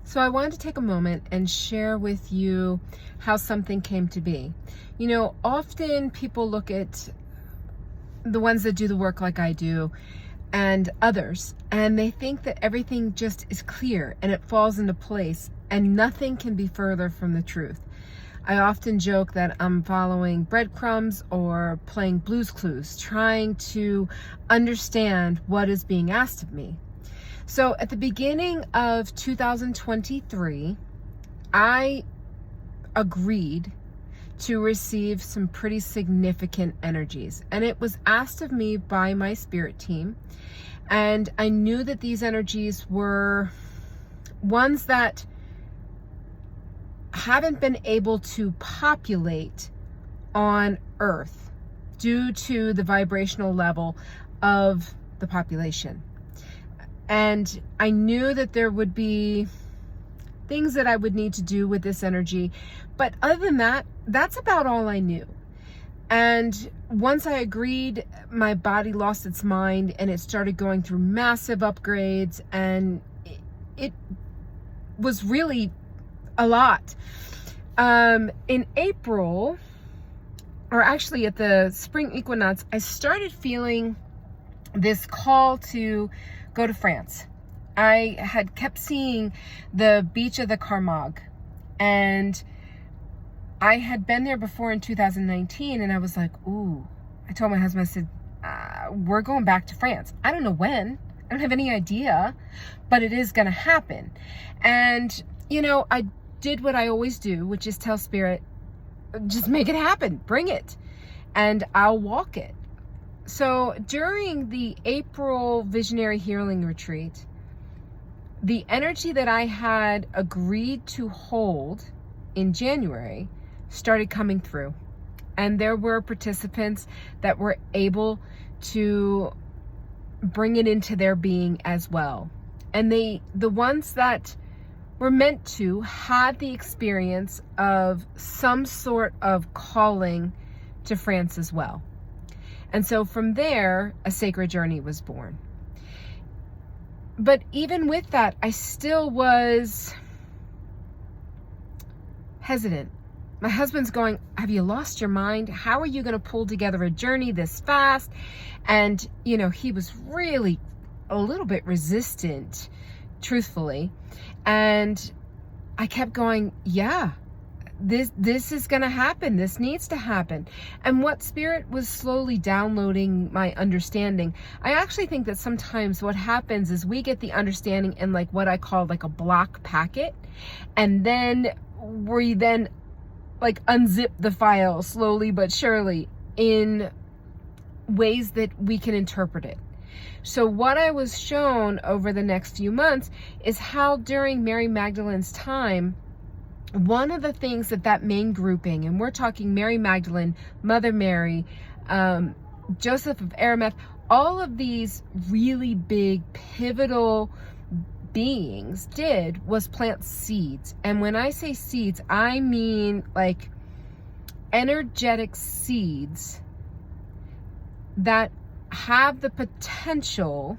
So I wanted to take a moment and share with you how something came to be. You know, often people look at the ones that do the work like I do and others, and they think that everything just is clear and it falls into place, and nothing can be further from the truth. I often joke that I'm following breadcrumbs or playing Blue's Clues, trying to understand what is being asked of me. So at the beginning of 2023, I agreed to receive some pretty significant energies. And it was asked of me by my spirit team. And I knew that these energies were ones that haven't been able to populate on Earth due to the vibrational level of the population. And I knew that there would be things that I would need to do with this energy. But other than that, that's about all I knew. And once I agreed, my body lost its mind and it started going through massive upgrades. And it was really a lot. In April, or actually at the spring equinox, I started feeling this call to go to France. I had kept seeing the beach of the Camargue, and I had been there before in 2019, and I was like, ooh. I told my husband, I said, we're going back to France. I don't know when. I don't have any idea, but it is going to happen. And, you know, I did what I always do, which is tell Spirit, just make it happen, bring it, and I'll walk it. So during the April Visionary Healing Retreat, the energy that I had agreed to hold in January started coming through. And there were participants that were able to bring it into their being as well. And the ones that were meant to had the experience of some sort of calling to France as well. And so from there, a sacred journey was born. But even with that, I still was hesitant. My husband's going, have you lost your mind? How are you going to pull together a journey this fast? And, you know, he was really a little bit resistant, truthfully. And I kept going, yeah, this is going to happen. This needs to happen. And what Spirit was slowly downloading my understanding. I actually think that sometimes what happens is we get the understanding in like what I call like a block packet. And then we then like unzip the file slowly but surely in ways that we can interpret it. So what I was shown over the next few months is how during Mary Magdalene's time, one of the things that main grouping, and we're talking Mary Magdalene, Mother Mary, Joseph of Arimathea, all of these really big pivotal beings did was plant seeds. And when I say seeds, I mean like energetic seeds that have the potential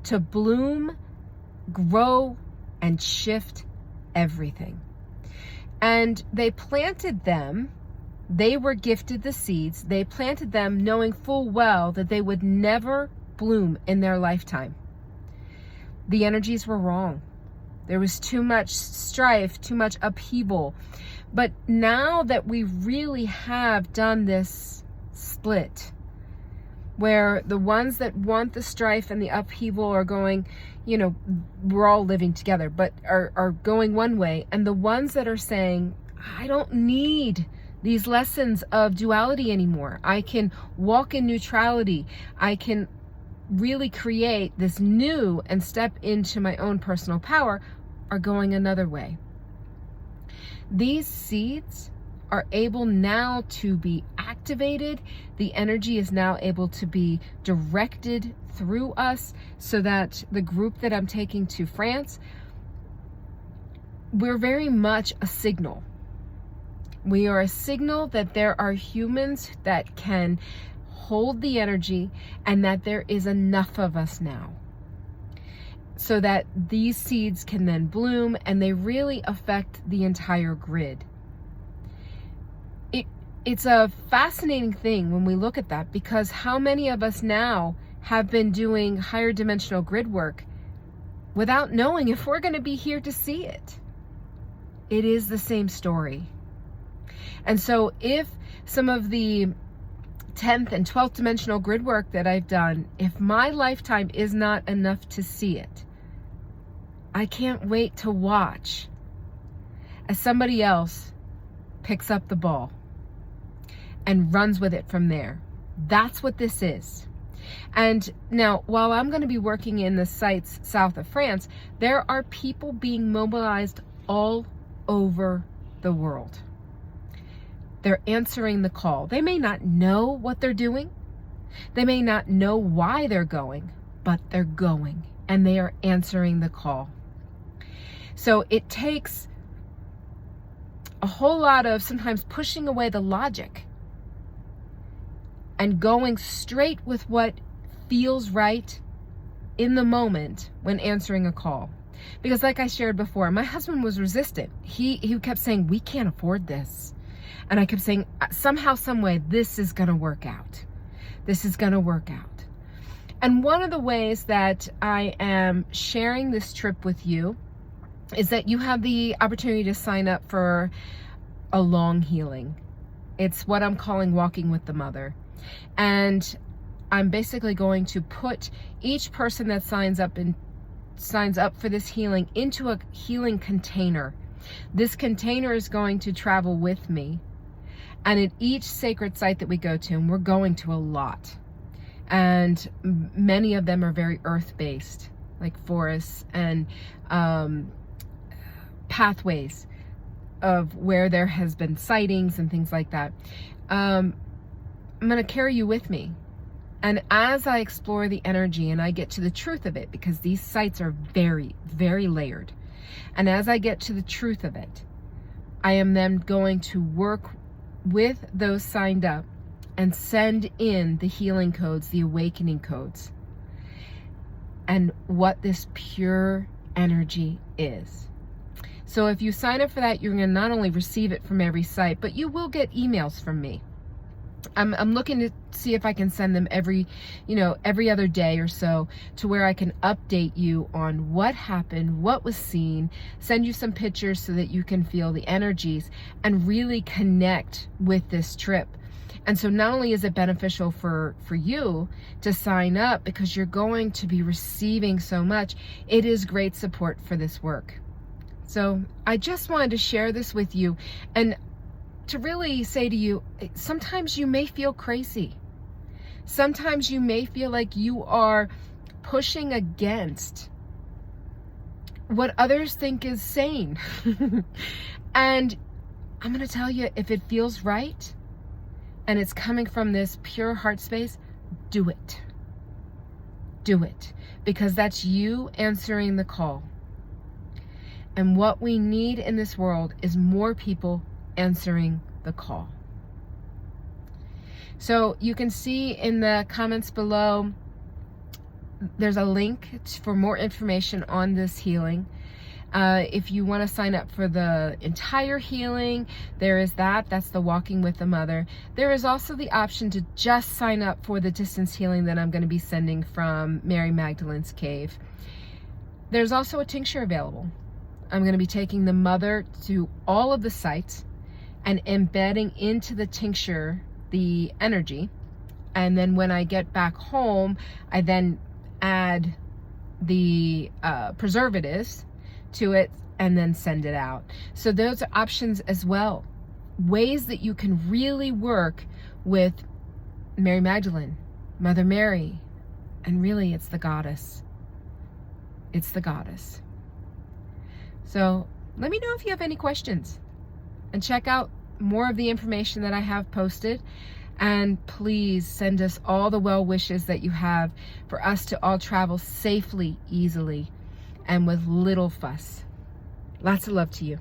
to bloom, grow, and shift everything. And they planted them, they were gifted the seeds, they planted them knowing full well that they would never bloom in their lifetime. The energies were wrong. There was too much strife, too much upheaval. But now that we really have done this split, where the ones that want the strife and the upheaval are going, you know, we're all living together, but are going one way. And the ones that are saying, I don't need these lessons of duality anymore. I can walk in neutrality. I can really create this new and step into my own personal power, are going another way. These seeds are able now to be activated. The energy is now able to be directed through us so that the group that I'm taking to France, we're very much a signal. We are a signal that there are humans that can hold the energy and that there is enough of us now. so that these seeds can then bloom and they really affect the entire grid. It's a fascinating thing when we look at that, because how many of us now have been doing higher dimensional grid work without knowing if we're going to be here to see it? It is the same story. And so if some of the 10th and 12th dimensional grid work that I've done, if my lifetime is not enough to see it, I can't wait to watch as somebody else picks up the ball and runs with it from there. That's what this is. And now, while I'm going to be working in the sites south of France, there are people being mobilized all over the world. They're answering the call. They may not know what they're doing. They may not know why they're going, but they're going and they are answering the call. So it takes a whole lot of sometimes pushing away the logic and going straight with what feels right in the moment when answering a call. Because like I shared before, my husband was resistant. He kept saying, we can't afford this. And I kept saying, somehow, some way, this is going to work out. This is going to work out. And one of the ways that I am sharing this trip with you is that you have the opportunity to sign up for a long healing. It's what I'm calling Walking with the Mother. And I'm basically going to put each person that signs up for this healing into a healing container. This container is going to travel with me. And at each sacred site that we go to, and we're going to a lot, and many of them are very earth-based, like forests and pathways of where there has been sightings and things like that. I'm going to carry you with me. And as I explore the energy and I get to the truth of it, because these sites are very, very layered. And as I get to the truth of it, I am then going to work with those signed up and send in the healing codes, the awakening codes, and what this pure energy is. So if you sign up for that, you're going to not only receive it from every site, but you will get emails from me. I'm looking to see if I can send them every other day or so, to where I can update you on what happened, what was seen, send you some pictures so that you can feel the energies and really connect with this trip. And so not only is it beneficial for you to sign up, because you're going to be receiving so much, it is great support for this work. So I just wanted to share this with you, and to really say to you, sometimes you may feel crazy. Sometimes you may feel like you are pushing against what others think is sane. And I'm going to tell you, if it feels right and it's coming from this pure heart space, do it. Do it. Because that's you answering the call. And what we need in this world is more people answering the call. So you can see in the comments below, there's a link for more information on this healing. If you want to sign up for the entire healing, there is that's the Walking with the Mother. There is also the option to just sign up for the distance healing that I'm going to be sending from Mary Magdalene's cave. There's also a tincture available. I'm going to be taking the mother to all of the sites and embedding into the tincture the energy. And then when I get back home, I then add the preservatives to it and then send it out. So those are options as well. Ways that you can really work with Mary Magdalene, Mother Mary, and really it's the goddess. It's the goddess. So let me know if you have any questions. And check out more of the information that I have posted. And please send us all the well wishes that you have for us to all travel safely, easily, and with little fuss. Lots of love to you.